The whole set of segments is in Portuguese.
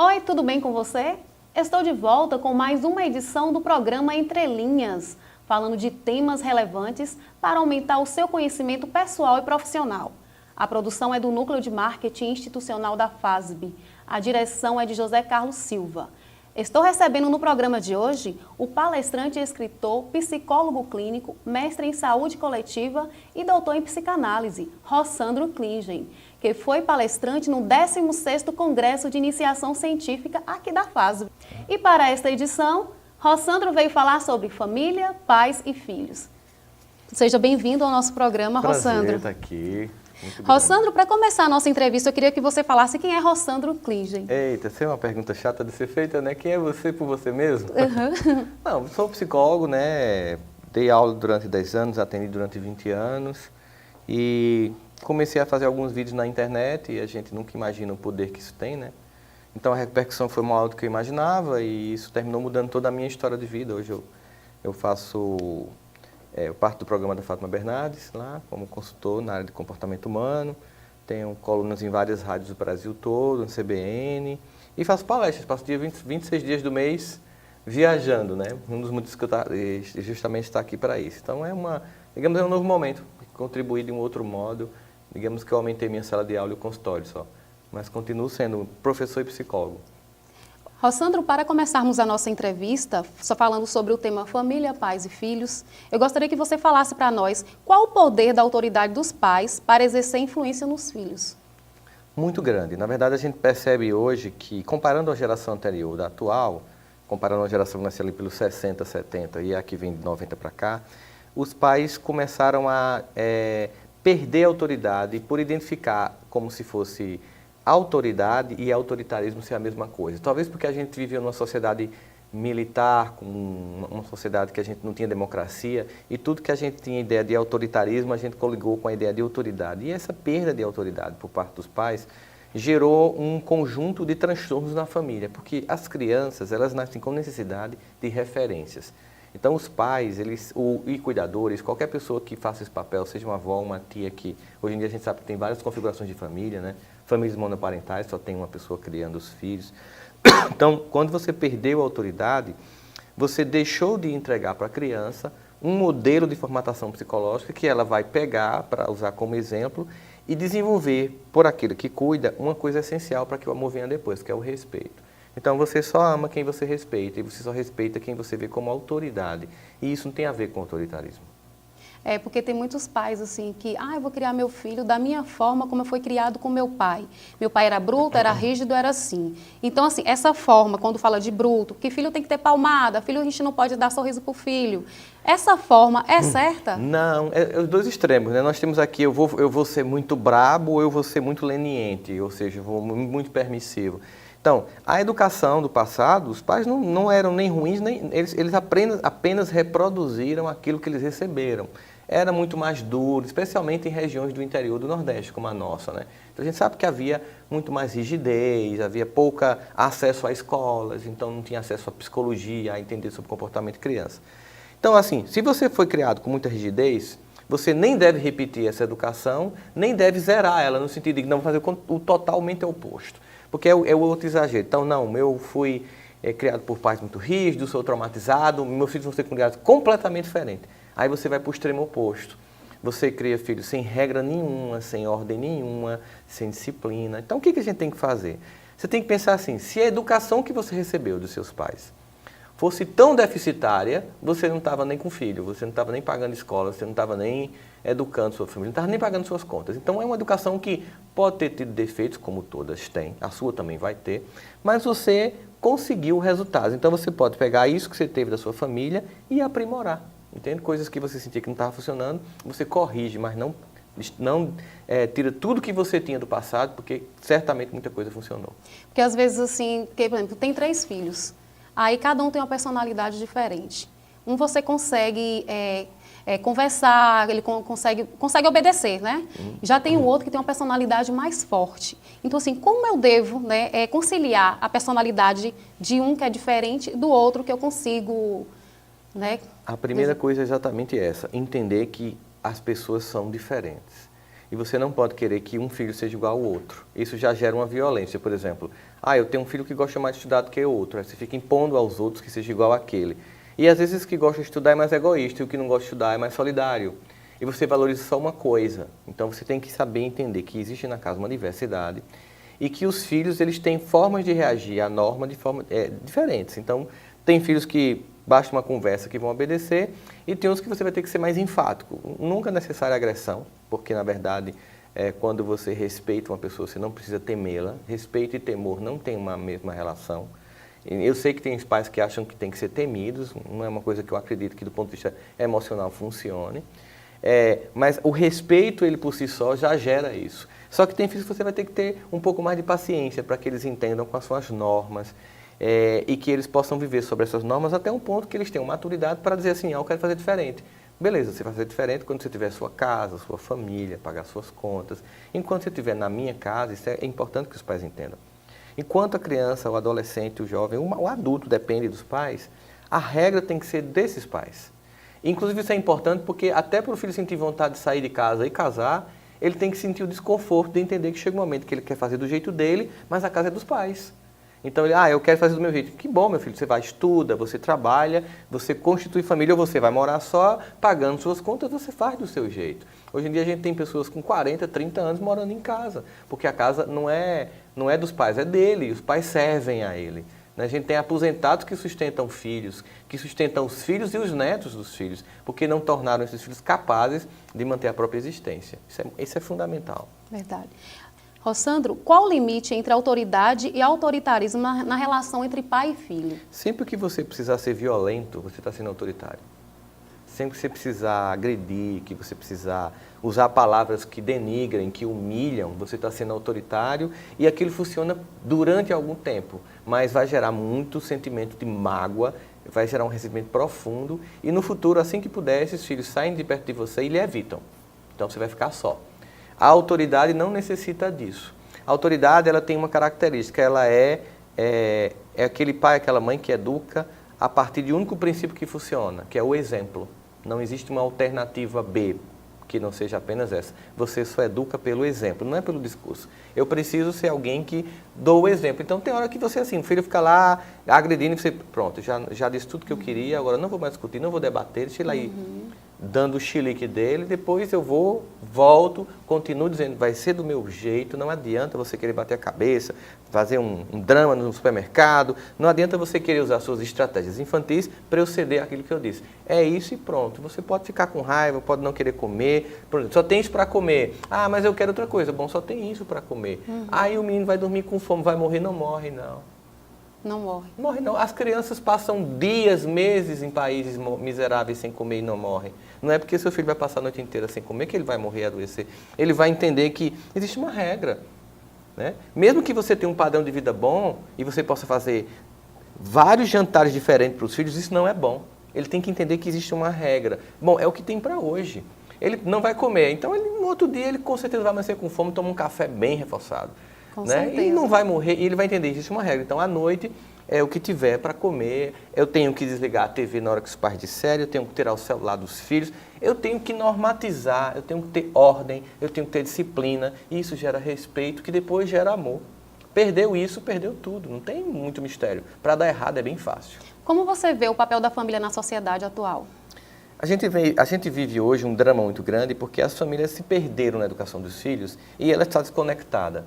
Oi, tudo bem com você? Estou de volta com mais uma edição do programa Entre Linhas, falando de temas relevantes para aumentar o seu conhecimento pessoal e profissional. A produção é do Núcleo de Marketing Institucional da FASB. A direção é de José Carlos Silva. Estou recebendo no programa de hoje o palestrante e escritor, psicólogo clínico, mestre em saúde coletiva e doutor em psicanálise, Rossandro Klingen, que foi palestrante no 16º Congresso de Iniciação Científica aqui da FASB. E para esta edição, Rossandro veio falar sobre família, pais e filhos. Seja bem-vindo ao nosso programa, Rossandro. Prazer estar aqui. Rossandro, para começar a nossa entrevista, eu queria que você falasse quem é Rossandro Klingen. Eita, essa é uma pergunta chata de ser feita, né? Quem é você por você mesmo? Uhum. Não, sou psicólogo, né? Dei aula durante 10 anos, atendi durante 20 anos e comecei a fazer alguns vídeos na internet e a gente nunca imagina o poder que isso tem, né? Então a repercussão foi maior do que eu imaginava e isso terminou mudando toda a minha história de vida. Hoje eu faço... eu parto do programa da Fátima Bernardes, lá, como consultor na área de comportamento humano. Tenho colunas em várias rádios do Brasil todo, no CBN. E faço palestras, passo 26 dias do mês viajando, né? Um dos motivos que eu justamente estou aqui para isso. Então digamos, é um novo momento, contribuir de um outro modo. Digamos que eu aumentei minha sala de aula e o consultório só. Mas continuo sendo professor e psicólogo. Rossandro, para começarmos a nossa entrevista, só falando sobre o tema família, pais e filhos, eu gostaria que você falasse para nós qual o poder da autoridade dos pais para exercer influência nos filhos. Muito grande. Na verdade, a gente percebe hoje que, comparando a geração anterior da atual, comparando a geração que nasceu ali pelos 60, 70 e a que vem de 90 para cá, os pais começaram a perder a autoridade por identificar como se fosse autoridade e autoritarismo ser a mesma coisa. Talvez porque a gente vivia numa sociedade militar, com uma sociedade que a gente não tinha democracia, e tudo que a gente tinha ideia de autoritarismo, a gente coligou com a ideia de autoridade. E essa perda de autoridade por parte dos pais gerou um conjunto de transtornos na família, porque as crianças, elas nascem com necessidade de referências. Então os pais, e cuidadores, qualquer pessoa que faça esse papel, seja uma avó, uma tia, que hoje em dia a gente sabe que tem várias configurações de família, né? Famílias monoparentais, só tem uma pessoa criando os filhos. Então, quando você perdeu a autoridade, você deixou de entregar para a criança um modelo de formatação psicológica que ela vai pegar para usar como exemplo e desenvolver, por aquele que cuida, uma coisa essencial para que o amor venha depois, que é o respeito. Então, você só ama quem você respeita e você só respeita quem você vê como autoridade. E isso não tem a ver com autoritarismo. É, porque tem muitos pais assim que, eu vou criar meu filho da minha forma como eu fui criado com meu pai. Meu pai era bruto, era rígido, era assim. Então, assim, essa forma, quando fala de bruto, que filho tem que ter palmada, filho a gente não pode dar sorriso pro filho. Essa forma é certa? Não, é os dois extremos, né? Nós temos aqui, eu vou ser muito brabo ou eu vou ser muito leniente, ou seja, eu vou muito permissivo. Então, a educação do passado, os pais não eram nem ruins, nem eles apenas reproduziram aquilo que eles receberam. Era muito mais duro, especialmente em regiões do interior do Nordeste, como a nossa, né? Então, a gente sabe que havia muito mais rigidez, havia pouco acesso a escolas, então não tinha acesso à psicologia, a entender sobre o comportamento de criança. Então, assim, se você foi criado com muita rigidez, você nem deve repetir essa educação, nem deve zerar ela, no sentido de que não fazer o totalmente oposto. Porque é o outro exagero. Então, não, eu fui criado por pais muito rígidos, sou traumatizado, meus filhos vão ser criados completamente diferentes. Aí você vai para o extremo oposto. Você cria filhos sem regra nenhuma, sem ordem nenhuma, sem disciplina. Então, o que a gente tem que fazer? Você tem que pensar assim, se a educação que você recebeu dos seus pais fosse tão deficitária, você não estava nem com filho, você não estava nem pagando escola, você não estava nem educando sua família, não estava nem pagando suas contas. Então, é uma educação que pode ter tido defeitos, como todas têm, a sua também vai ter, mas você conseguiu resultados. Então, você pode pegar isso que você teve da sua família e aprimorar. Entende? Coisas que você sentia que não estava funcionando, você corrige, mas não tira tudo que você tinha do passado, porque certamente muita coisa funcionou. Porque às vezes assim, por exemplo, tem 3 filhos, aí cada um tem uma personalidade diferente. Um você consegue conversar, ele consegue obedecer, né? Já tem o outro que tem uma personalidade mais forte. Então assim, como eu devo conciliar a personalidade de um que é diferente do outro que eu consigo... A primeira coisa é exatamente essa, entender que as pessoas são diferentes. E você não pode querer que um filho seja igual ao outro. Isso já gera uma violência, por exemplo. Eu tenho um filho que gosta mais de estudar do que o outro. Aí você fica impondo aos outros que seja igual àquele. E às vezes o que gosta de estudar é mais egoísta e o que não gosta de estudar é mais solidário. E você valoriza só uma coisa. Então você tem que saber entender que existe na casa uma diversidade e que os filhos eles têm formas de reagir à norma de forma diferentes. Então tem filhos que basta uma conversa que vão obedecer e tem outros que você vai ter que ser mais enfático. Nunca é necessária agressão, porque na verdade quando você respeita uma pessoa você não precisa temê-la. Respeito e temor não têm uma mesma relação. Eu sei que tem pais que acham que tem que ser temidos, não é uma coisa que eu acredito que do ponto de vista emocional funcione. Mas o respeito, ele por si só, já gera isso. Só que tem filhos que você vai ter que ter um pouco mais de paciência para que eles entendam quais são as normas e que eles possam viver sobre essas normas até um ponto que eles tenham maturidade para dizer assim, eu quero fazer diferente. Beleza, você vai fazer diferente quando você tiver sua casa, sua família, pagar suas contas. Enquanto você estiver na minha casa, isso é importante que os pais entendam. Enquanto a criança, o adolescente, o jovem, o adulto depende dos pais, a regra tem que ser desses pais. Inclusive isso é importante porque até para o filho sentir vontade de sair de casa e casar, ele tem que sentir o desconforto de entender que chega um momento que ele quer fazer do jeito dele, mas a casa é dos pais. Então ele, eu quero fazer do meu jeito. Que bom, meu filho, você vai, estuda, você trabalha, você constitui família, ou você vai morar só, pagando suas contas, você faz do seu jeito. Hoje em dia a gente tem pessoas com 40, 30 anos morando em casa, porque a casa não é dos pais, é dele, e os pais servem a ele. A gente tem aposentados que sustentam filhos, que sustentam os filhos e os netos dos filhos, porque não tornaram esses filhos capazes de manter a própria existência. Isso é fundamental. Verdade. Rossandro, qual o limite entre autoridade e autoritarismo na relação entre pai e filho? Sempre que você precisar ser violento, você está sendo autoritário. Sempre que você precisar agredir, que você precisar usar palavras que denigrem, que humilham, você está sendo autoritário e aquilo funciona durante algum tempo, mas vai gerar muito sentimento de mágoa, vai gerar um ressentimento profundo e no futuro, assim que puder, esses filhos saem de perto de você e lhe evitam. Então você vai ficar só. A autoridade não necessita disso. A autoridade ela tem uma característica, ela é aquele pai, aquela mãe que educa a partir de um único princípio que funciona, que é o exemplo. Não existe uma alternativa B, que não seja apenas essa. Você só educa pelo exemplo, não é pelo discurso. Eu preciso ser alguém que dou o exemplo. Então tem hora que você assim, o filho fica lá agredindo e você, pronto, já disse tudo que eu queria, agora não vou mais discutir, não vou debater, deixa ele aí dando o chilique dele, depois eu volto, continuo dizendo, vai ser do meu jeito, não adianta você querer bater a cabeça, fazer um drama no supermercado, não adianta você querer usar suas estratégias infantis para eu ceder aquilo que eu disse. É isso e pronto. Você pode ficar com raiva, pode não querer comer, só tem isso para comer. Mas eu quero outra coisa. Bom, só tem isso para comer. Aí o menino vai dormir com fome, vai morrer, não morre, não. Não morre. Morre não. As crianças passam dias, meses em países miseráveis sem comer e não morrem. Não é porque seu filho vai passar a noite inteira sem comer que ele vai morrer e adoecer. Ele vai entender que existe uma regra. Né? Mesmo que você tenha um padrão de vida bom e você possa fazer vários jantares diferentes para os filhos, isso não é bom. Ele tem que entender que existe uma regra. Bom, é o que tem para hoje. Ele não vai comer, então no outro dia ele com certeza vai amanhecer com fome, toma um café bem reforçado. Com né? certeza. E não vai morrer, e ele vai entender que existe uma regra. Então, à noite, é o que tiver para comer, eu tenho que desligar a TV na hora que os pais disserem, eu tenho que tirar o celular dos filhos, eu tenho que normatizar, eu tenho que ter ordem, eu tenho que ter disciplina, e isso gera respeito, que depois gera amor. Perdeu isso, perdeu tudo, não tem muito mistério. Para dar errado é bem fácil. Como você vê o papel da família na sociedade atual? A gente vive hoje um drama muito grande porque as famílias se perderam na educação dos filhos e ela está desconectada.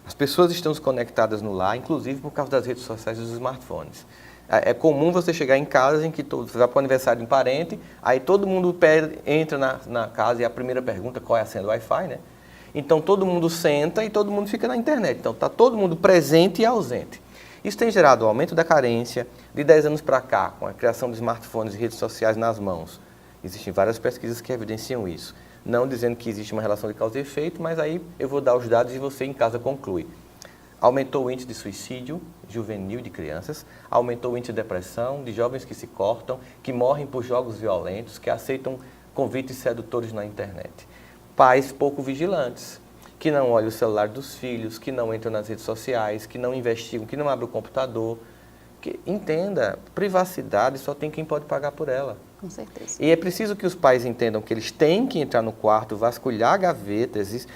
As pessoas estão desconectadas no lar, inclusive por causa das redes sociais e dos smartphones. É comum você chegar em casa em que você vai para o aniversário de um parente, aí todo mundo entra na casa e a primeira pergunta qual é a senha do Wi-Fi, né? Então todo mundo senta e todo mundo fica na internet. Então está todo mundo presente e ausente. Isso tem gerado o aumento da carência. De 10 anos para cá, com a criação de smartphones e redes sociais nas mãos. Existem várias pesquisas que evidenciam isso. Não dizendo que existe uma relação de causa e efeito, mas aí eu vou dar os dados e você em casa conclui. Aumentou o índice de suicídio juvenil de crianças, aumentou o índice de depressão, de jovens que se cortam, que morrem por jogos violentos, que aceitam convites sedutores na internet. Pais pouco vigilantes, que não olham o celular dos filhos, que não entram nas redes sociais, que não investigam, que não abrem o computador. Que, entenda, privacidade só tem quem pode pagar por ela. Com certeza. E é preciso que os pais entendam que eles têm que entrar no quarto, vasculhar gavetas.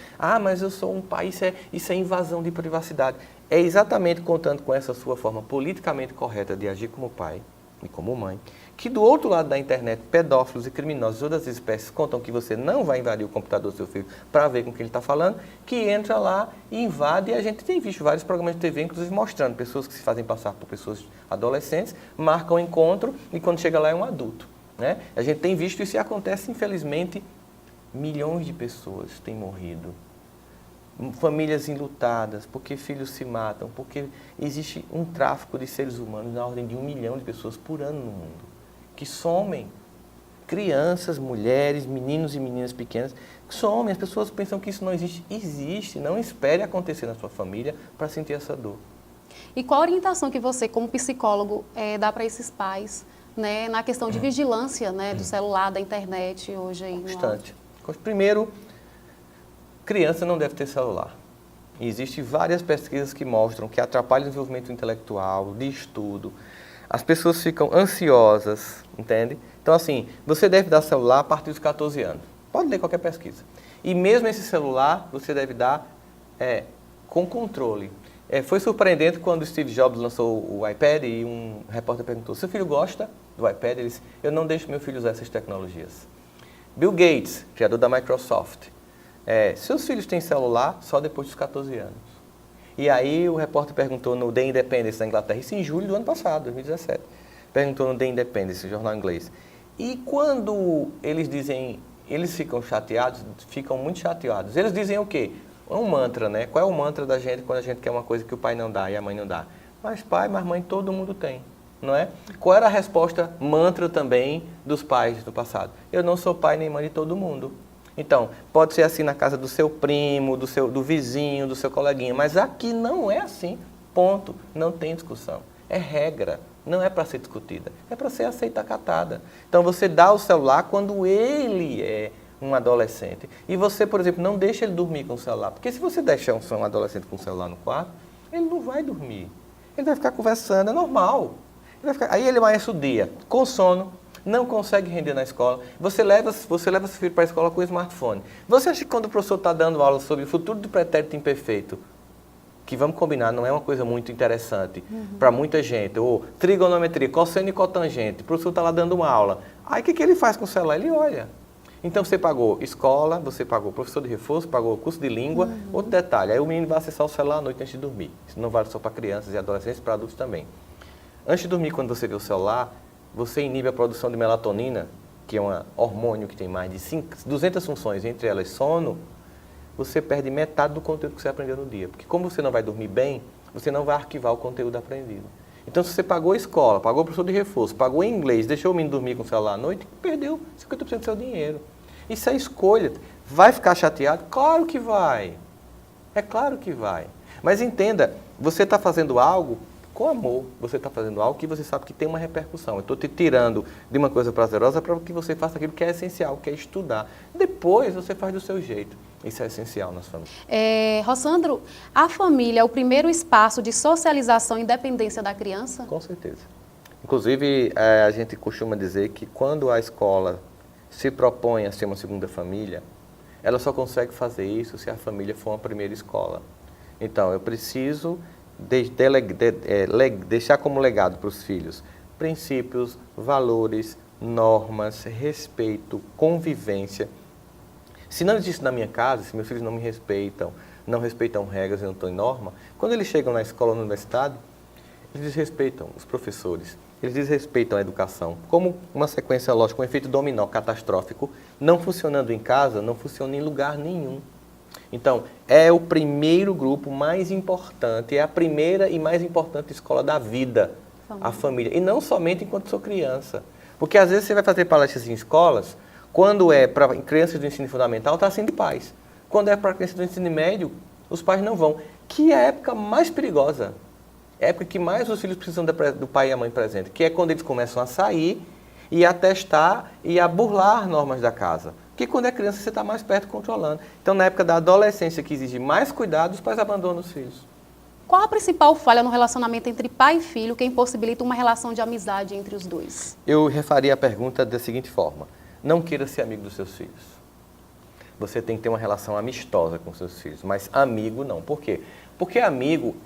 Mas eu sou um pai, isso é invasão de privacidade. É exatamente contando com essa sua forma politicamente correta de agir como pai e como mãe, que do outro lado da internet, pedófilos e criminosos de outras espécies contam que você não vai invadir o computador do seu filho para ver com o que ele está falando, que entra lá e invade. E a gente tem visto vários programas de TV, inclusive mostrando pessoas que se fazem passar por pessoas adolescentes, marcam um encontro e quando chega lá é um adulto. Né? A gente tem visto isso e acontece, infelizmente, milhões de pessoas têm morrido. Famílias enlutadas, porque filhos se matam, porque existe um tráfico de seres humanos na ordem de 1 milhão de pessoas por ano no mundo, que somem. Crianças, mulheres, meninos e meninas pequenas, que somem. As pessoas pensam que isso não existe. Existe. Não espere acontecer na sua família para sentir essa dor. E qual a orientação que você, como psicólogo, dá para esses pais, né, na questão de vigilância, né, do celular, da internet hoje aí? Constante. Primeiro, criança não deve ter celular. E existem várias pesquisas que mostram que atrapalha o desenvolvimento intelectual, de estudo. As pessoas ficam ansiosas, entende? Então, assim, você deve dar celular a partir dos 14 anos. Pode ler qualquer pesquisa. E mesmo esse celular, você deve dar com controle. Foi surpreendente quando o Steve Jobs lançou o iPad e um repórter perguntou: seu filho gosta do iPad? Ele disse: eu não deixo meu filho usar essas tecnologias. Bill Gates, criador da Microsoft: seus filhos têm celular só depois dos 14 anos. E aí o repórter perguntou no The Independent da Inglaterra, isso em julho do ano passado, 2017. Perguntou no The Independent, jornal inglês. E quando eles dizem, eles ficam chateados, ficam muito chateados. Eles dizem o quê? É um mantra, né? Qual é o mantra da gente quando a gente quer uma coisa que o pai não dá e a mãe não dá? Mas pai, mas mãe, todo mundo tem, não é? Qual era a resposta mantra também dos pais do passado? Eu não sou pai nem mãe de todo mundo. Então, pode ser assim na casa do seu primo, do vizinho, do seu coleguinha, mas aqui não é assim, ponto. Não tem discussão. É regra, não é para ser discutida, é para ser aceita, acatada. Então, você dá o celular quando ele é um adolescente. E você, por exemplo, não deixa ele dormir com o celular, porque se você deixar um adolescente com o celular no quarto, ele não vai dormir. Ele vai ficar conversando, é normal. Aí ele amanhece o dia com sono, não consegue render na escola. Você leva seu filho para a escola com o smartphone. Você acha que quando o professor está dando aula sobre o futuro do pretérito imperfeito, que vamos combinar, não é uma coisa muito interessante para muita gente, ou trigonometria, cosseno e cotangente, o professor está lá dando uma aula. Aí o que ele faz com o celular? Ele olha. Então você pagou escola, você pagou professor de reforço, pagou curso de língua. Outro detalhe, aí o menino vai acessar o celular à noite antes de dormir. Isso não vale só para crianças e adolescentes, para adultos também. Antes de dormir, quando você vê o celular, você inibe a produção de melatonina, que é um hormônio que tem mais de 200 funções, entre elas sono. Você perde metade do conteúdo que você aprendeu no dia. Porque como você não vai dormir bem, você não vai arquivar o conteúdo aprendido. Então, se você pagou a escola, pagou o professor de reforço, pagou em inglês, deixou o menino dormir com o celular à noite, perdeu 50% do seu dinheiro. Isso é escolha. Vai ficar chateado? Claro que vai. É claro que vai. Mas entenda, você está fazendo algo com amor. Você está fazendo algo que você sabe que tem uma repercussão. Eu estou te tirando de uma coisa prazerosa para que você faça aquilo que é essencial, que é estudar. Depois você faz do seu jeito. Isso é essencial nas famílias. Rossandro, a família é o primeiro espaço de socialização e independência da criança? Com certeza. Inclusive, a gente costuma dizer que quando a escola se propõe a ser uma segunda família, ela só consegue fazer isso se a família for uma primeira escola. Então, eu preciso deixar como legado para os filhos princípios, valores, normas, respeito, convivência. Se não existe na minha casa, se meus filhos não me respeitam, não respeitam regras e não estão em norma, quando eles chegam na escola ou na universidade, eles desrespeitam os professores, eles desrespeitam a educação. Como uma sequência lógica, um efeito dominó catastrófico, não funcionando em casa, não funciona em lugar nenhum. Então, é o primeiro grupo mais importante, é a primeira e mais importante escola da vida, a família. E não somente enquanto sou criança. Porque às vezes você vai fazer palestras em escolas, quando é para crianças do ensino fundamental, está sendo de pais. Quando é para crianças do ensino médio, os pais não vão. Que é a época mais perigosa. É a época que mais os filhos precisam do pai e a mãe presente. Que é quando eles começam a sair e a testar e a burlar normas da casa. Porque quando é criança, você está mais perto controlando. Então, na época da adolescência, que exige mais cuidado, os pais abandonam os filhos. Qual a principal falha no relacionamento entre pai e filho que impossibilita uma relação de amizade entre os dois? Eu refaria a pergunta da seguinte forma: não queira ser amigo dos seus filhos. Você tem que ter uma relação amistosa com seus filhos, mas amigo não. Por quê? Porque amigo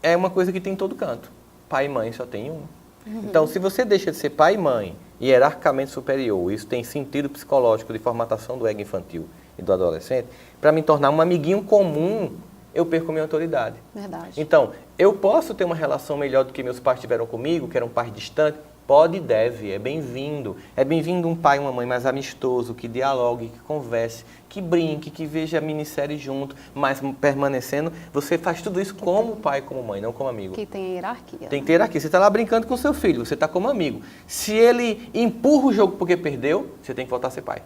é uma coisa que tem em todo canto. Pai e mãe só tem um. Então, se você deixa de ser pai e mãe, hierarquicamente superior, isso tem sentido psicológico de formatação do ego infantil e do adolescente, para me tornar um amiguinho comum, eu perco minha autoridade. Verdade. Então, eu posso ter uma relação melhor do que meus pais tiveram comigo, que eram pais distantes? Pode e deve, é bem-vindo. É bem-vindo um pai e uma mãe mais amistoso, que dialogue, que converse, que brinque, que veja a minissérie junto, mas permanecendo, você faz tudo isso como pai e como mãe, não como amigo. Que tem hierarquia. Tem que ter hierarquia. Você está lá brincando com seu filho, você está como amigo. Se ele empurra o jogo porque perdeu, você tem que voltar a ser pai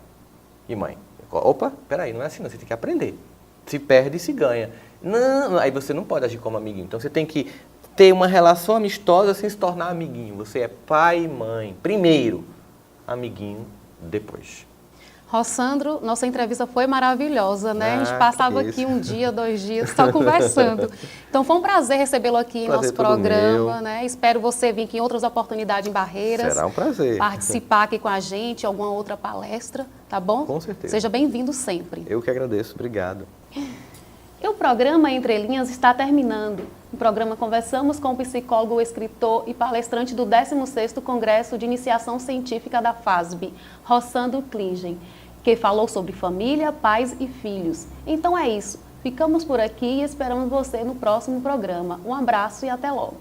e mãe. Opa, peraí, não é assim não, você tem que aprender. Se perde, se ganha. Não, aí você não pode agir como amiguinho. Então você tem que ter uma relação amistosa sem se tornar amiguinho. Você é pai e mãe, primeiro, amiguinho, depois. Rossandro, nossa entrevista foi maravilhosa, né? A gente Ah, passava que aqui isso. 1 dia, 2 dias só conversando. Então foi um prazer recebê-lo aqui em Prazer nosso todo programa, meu. né? Espero você vir aqui em outras oportunidades em Barreiras. Será um prazer. Participar aqui com a gente, alguma outra palestra, tá bom? Com certeza. Seja bem-vindo sempre. Eu que agradeço, obrigado. E o programa Entre Linhas está terminando. No programa conversamos com o psicólogo, escritor e palestrante do 16º Congresso de Iniciação Científica da FASB, Rossandro Klingen, que falou sobre família, pais e filhos. Então é isso. Ficamos por aqui e esperamos você no próximo programa. Um abraço e até logo.